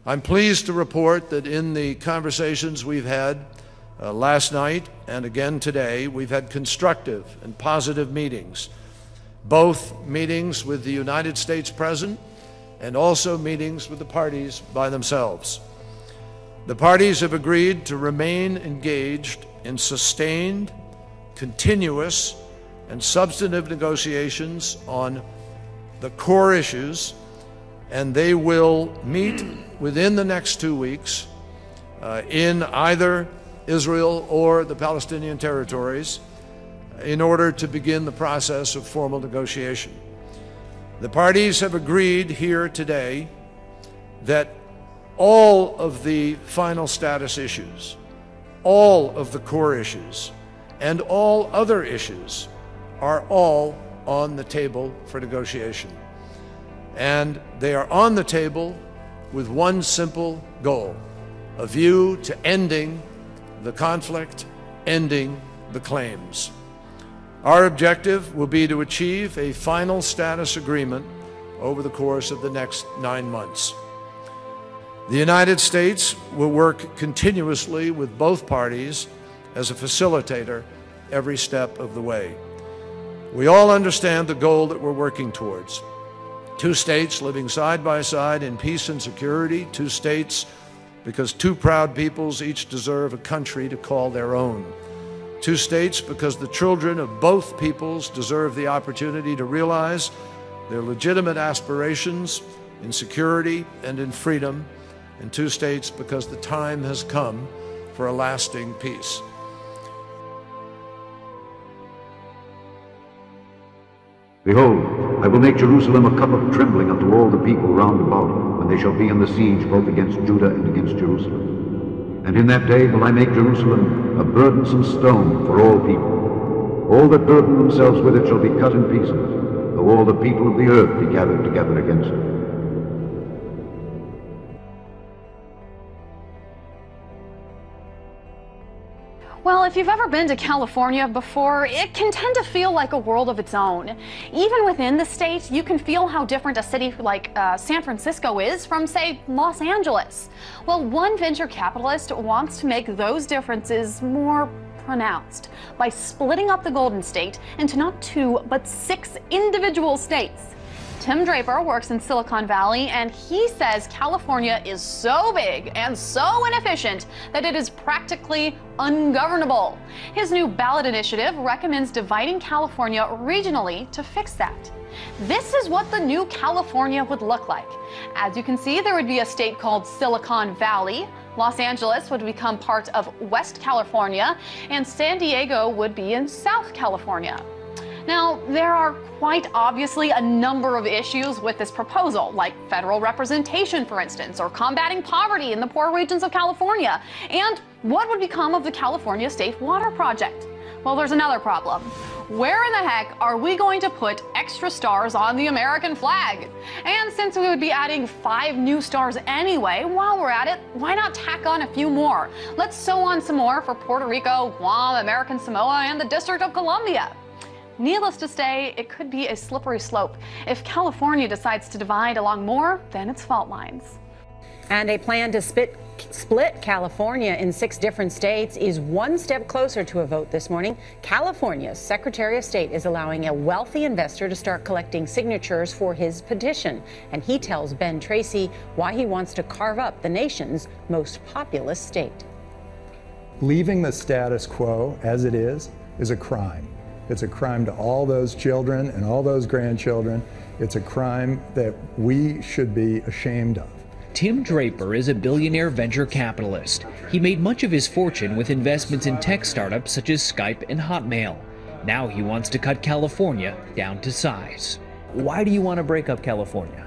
I'm pleased to report that in the conversations we've had last night and again today, we've had constructive and positive meetings, both meetings with the United States President and also meetings with the parties by themselves. The parties have agreed to remain engaged in sustained, continuous, and substantive negotiations on the core issues, and they will meet within the next 2 weeks in either Israel or the Palestinian territories in order to begin the process of formal negotiation. The parties have agreed here today that all of the final status issues, all of the core issues, and all other issues are all on the table for negotiation. And they are on the table with one simple goal, a view to ending the conflict, ending the claims. Our objective will be to achieve a final status agreement over the course of the next 9 months. The United States will work continuously with both parties as a facilitator every step of the way. We all understand the goal that we're working towards. 2 states living side by side in peace and security, 2 states because 2 proud peoples each deserve a country to call their own. 2 states because the children of both peoples deserve the opportunity to realize their legitimate aspirations in security and in freedom, and 2 states because the time has come for a lasting peace. Behold, I will make Jerusalem a cup of trembling unto all the people round about, when they shall be in the siege both against Judah and against Jerusalem. And in that day will I make Jerusalem a burdensome stone for all people. All that burden themselves with it shall be cut in pieces, though all the people of the earth be gathered together against it. Well, if you've ever been to California before, it can tend to feel like a world of its own. Even within the state, you can feel how different a city like San Francisco is from, say, Los Angeles. Well, one venture capitalist wants to make those differences more pronounced by splitting up the Golden State into not 2, but 6 individual states. Tim Draper works in Silicon Valley, and he says California is so big and so inefficient that it is practically ungovernable. His new ballot initiative recommends dividing California regionally to fix that. This is what the new California would look like. As you can see, there would be a state called Silicon Valley. Los Angeles would become part of West California, and San Diego would be in South California. Now, there are quite obviously a number of issues with this proposal, like federal representation, for instance, or combating poverty in the poor regions of California, and what would become of the California State Water Project. Well, there's another problem. Where in the heck are we going to put extra stars on the American flag? And since we would be adding 5 new stars anyway, while we're at it, why not tack on a few more? Let's sew on some more for Puerto Rico, Guam, American Samoa, and the District of Columbia. Needless to say, it could be a slippery slope if California decides to divide along more than its fault lines. And a plan to split California in 6 different states is one step closer to a vote this morning. California's Secretary of State is allowing a wealthy investor to start collecting signatures for his petition. And he tells Ben Tracy why he wants to carve up the nation's most populous state. Leaving the status quo as it is a crime. It's a crime to all those children and all those grandchildren. It's a crime that we should be ashamed of. Tim Draper is a billionaire venture capitalist. He made much of his fortune with investments in tech startups such as Skype and Hotmail. Now he wants to cut California down to size. Why do you want to break up California?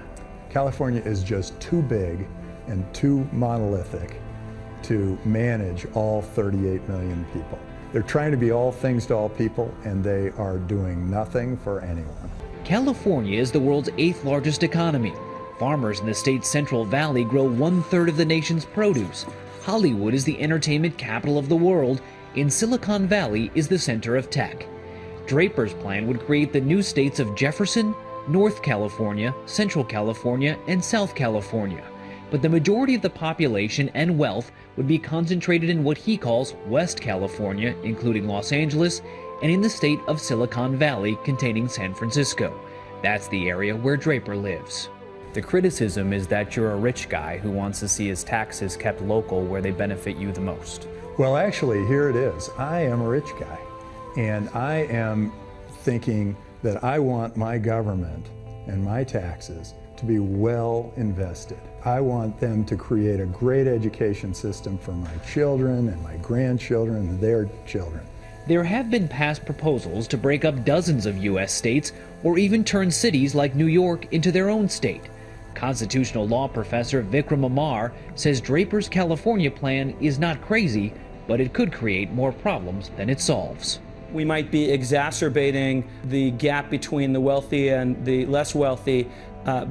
California is just too big and too monolithic to manage all 38 million people. They're trying to be all things to all people, and they are doing nothing for anyone. California is the world's 8th largest economy. Farmers in the state's Central Valley grow 1/3 of the nation's produce. Hollywood is the entertainment capital of the world, and Silicon Valley is the center of tech. Draper's plan would create the new states of Jefferson, North California, Central California, and South California. but the majority of the population and wealth would be concentrated in what he calls West California, including Los Angeles, and in the state of Silicon Valley, containing San Francisco. That's the area where Draper lives. The criticism is that you're a rich guy who wants to see his taxes kept local where they benefit you the most. Well, actually, here it is. I am a rich guy, and I am thinking that I want my government and my taxes to be well invested. I want them to create a great education system for my children and my grandchildren and their children. There have been past proposals to break up dozens of U.S. states or even turn cities like New York into their own state. Constitutional law professor Vikram Amar says Draper's California plan is not crazy, but it could create more problems than it solves. We might be exacerbating the gap between the wealthy and the less wealthy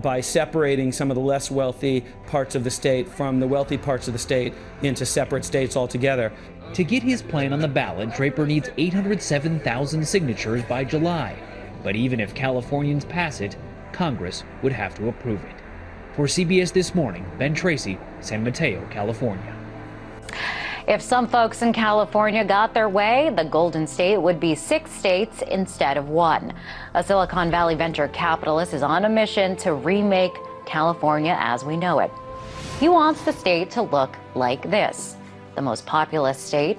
by separating some of the less wealthy parts of the state from the wealthy parts of the state into separate states altogether. To get his plan on the ballot, Draper needs 807,000 signatures by July. But even if Californians pass it, Congress would have to approve it. For CBS This Morning, Ben Tracy, San Mateo, California. If some folks in California got their way, the Golden State would be 6 states instead of 1. A Silicon Valley venture capitalist is on a mission to remake California as we know it. He wants the state to look like this. The most populous state,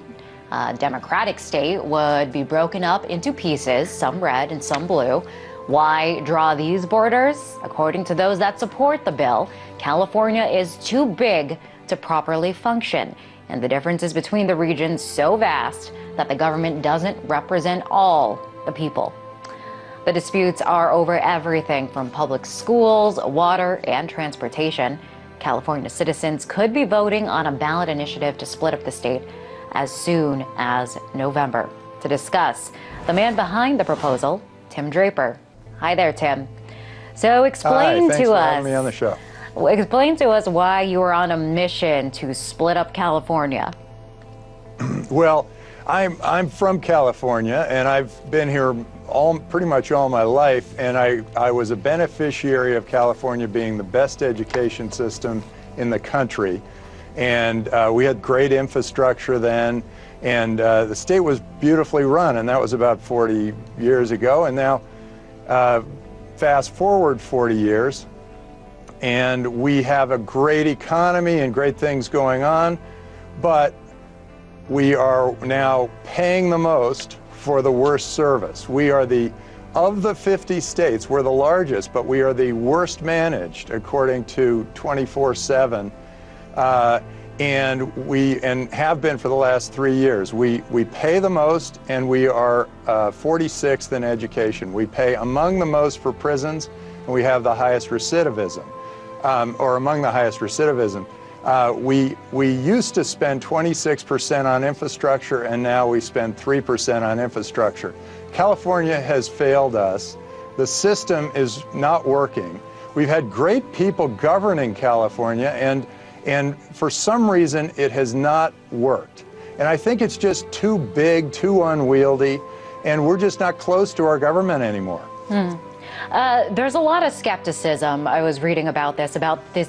Democratic state, would be broken up into pieces, some red and some blue. Why draw these borders? According to those that support the bill, California is too big to properly function, and the differences between the regions so vast that the government doesn't represent all the people. The disputes are over everything from public schools, water, and transportation. California citizens could be voting on a ballot initiative to split up the state as soon as November. To discuss, the man behind the proposal, Tim Draper. Hi there, Tim. So explain Hi, to for us. having me on the show. Explain to us why you are on a mission to split up California. Well, I'm from California, and I've been here pretty much all my life, and I was a beneficiary of California being the best education system in the country. And we had great infrastructure then, and the state was beautifully run, and that was about 40 years ago. And now, fast forward 40 years, and we have a great economy and great things going on, but we are now paying the most for the worst service. We are of the 50 states, we're the largest, but we are the worst managed according to 24/7. And have been for the last 3 years. We pay the most, and we are 46th in education. We pay among the most for prisons, and we have the highest recidivism, or among the highest recidivism. We used to spend 26% on infrastructure, and now we spend 3% on infrastructure. California has failed us. The system is not working. We've had great people governing California, and for some reason it has not worked. And I think it's just too big, too unwieldy, and we're just not close to our government anymore. There's a lot of skepticism. I was reading about this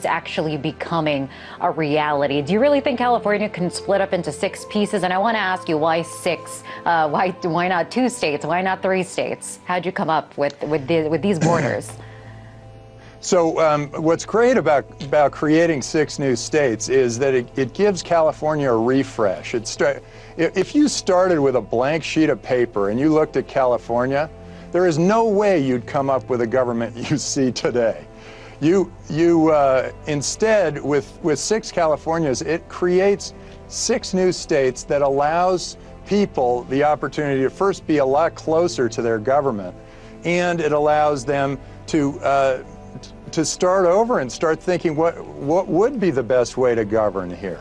actually becoming a reality. Do you really think California can split up into 6 pieces? And I want to ask you, why 6? Why not 2 states? Why not 3 states? How'd you come up with these borders? So what's great about creating 6 new states is that it gives California a refresh. If you started with a blank sheet of paper and you looked at California, there is no way you'd come up with a government you see today. Instead, with 6 Californias, it creates 6 new states that allows people the opportunity to first be a lot closer to their government, and it allows them to start over and start thinking what would be the best way to govern here.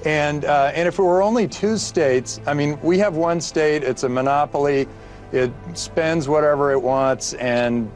And if it were only 2 states, I mean, we have 1 state, it's a monopoly. It spends whatever it wants and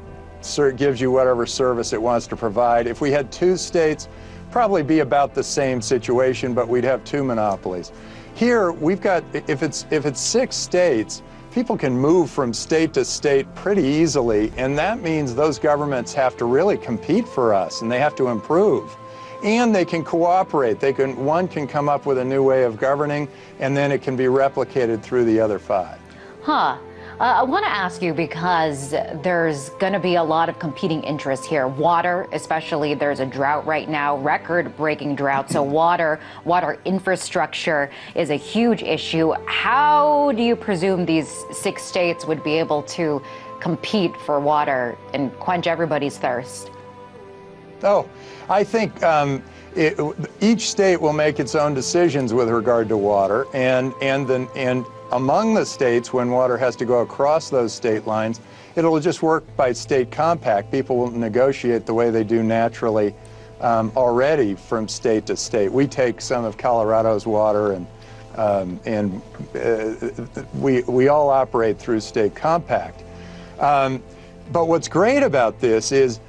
gives you whatever service it wants to provide. If we had 2 states, probably be about the same situation, but we'd have 2 monopolies. Here, we've got, if it's 6 states, people can move from state to state pretty easily, and that means those governments have to really compete for us, and they have to improve. and they can cooperate. One can come up with a new way of governing, and then it can be replicated through the other 5. Huh. I want to ask you, because there's going to be a lot of competing interests here. Water, especially, there's a drought right now, record-breaking drought. So water infrastructure is a huge issue. How do you presume these 6 states would be able to compete for water and quench everybody's thirst? Oh, I think each state will make its own decisions with regard to water, and among the states, when water has to go across those state lines, it'll just work by state compact. People will negotiate the way they do naturally already from state to state. We take some of Colorado's water, and we all operate through state compact. But what's great about this is,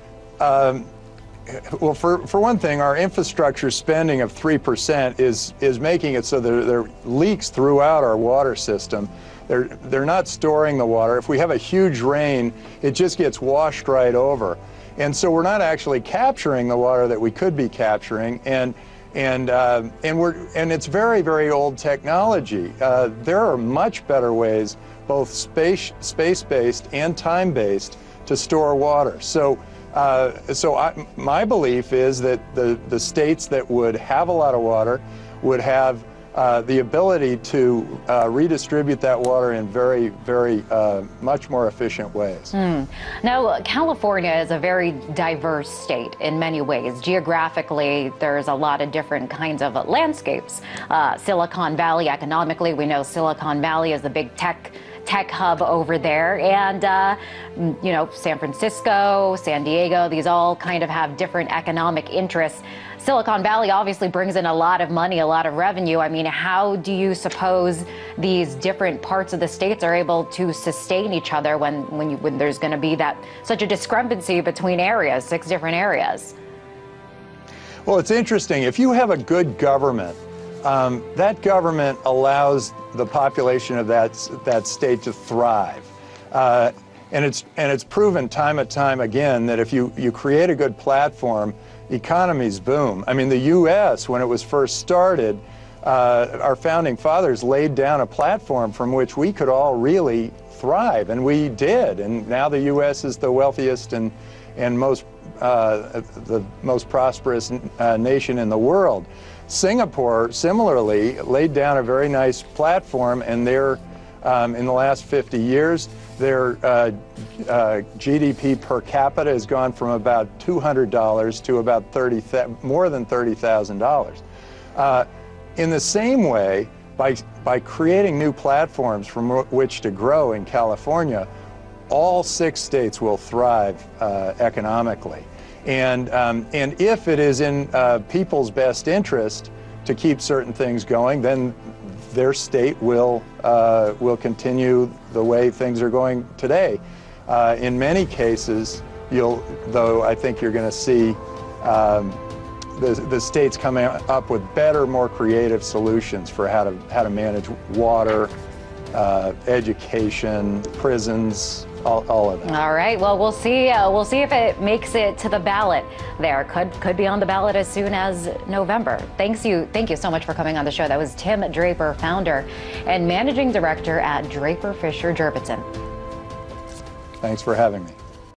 well, for one thing, our infrastructure spending of 3% is making it so that there are leaks throughout our water system. They're not storing the water. If we have a huge rain, it just gets washed right over. And so we're not actually capturing the water that we could be capturing, and it's very, very old technology. There are much better ways, both space-based and time-based, to store water. So my belief is that the states that would have a lot of water would have the ability to redistribute that water in very, very much more efficient ways. Now, California is a very diverse state in many ways. Geographically, there's a lot of different kinds of landscapes. Silicon Valley, economically, we know Silicon Valley is the big tech hub over there, and you know, San Francisco, San Diego, these all kind of have different economic interests. Silicon Valley obviously brings in a lot of money, a lot of revenue. I mean, how do you suppose these different parts of the states are able to sustain each other when there's going to be such a discrepancy between areas, 6 different areas? Well, it's interesting. If you have a good government, that government allows the population of that state to thrive, and it's proven time and time again that if you create a good platform, economies boom. I mean, the U.S., when it was first started, our founding fathers laid down a platform from which we could all really thrive, and we did. And now the U.S. is the wealthiest and most the most prosperous nation in the world. Singapore, similarly, laid down a very nice platform, and they're, in the last 50 years, their GDP per capita has gone from about $200 to about more than $30,000. In the same way, by creating new platforms from which to grow in California, all 6 states will thrive economically. And if it is in people's best interest to keep certain things going, then their state will continue the way things are going today. In many cases, though I think you're going to see the states coming up with better, more creative solutions for how to manage water, education, prisons, all of that. All right. Well, we'll see if it makes it to the ballot. There could be on the ballot as soon as November. Thank you so much for coming on the show. That was Tim Draper, founder and managing director at Draper Fisher Jurvetson. Thanks for having me.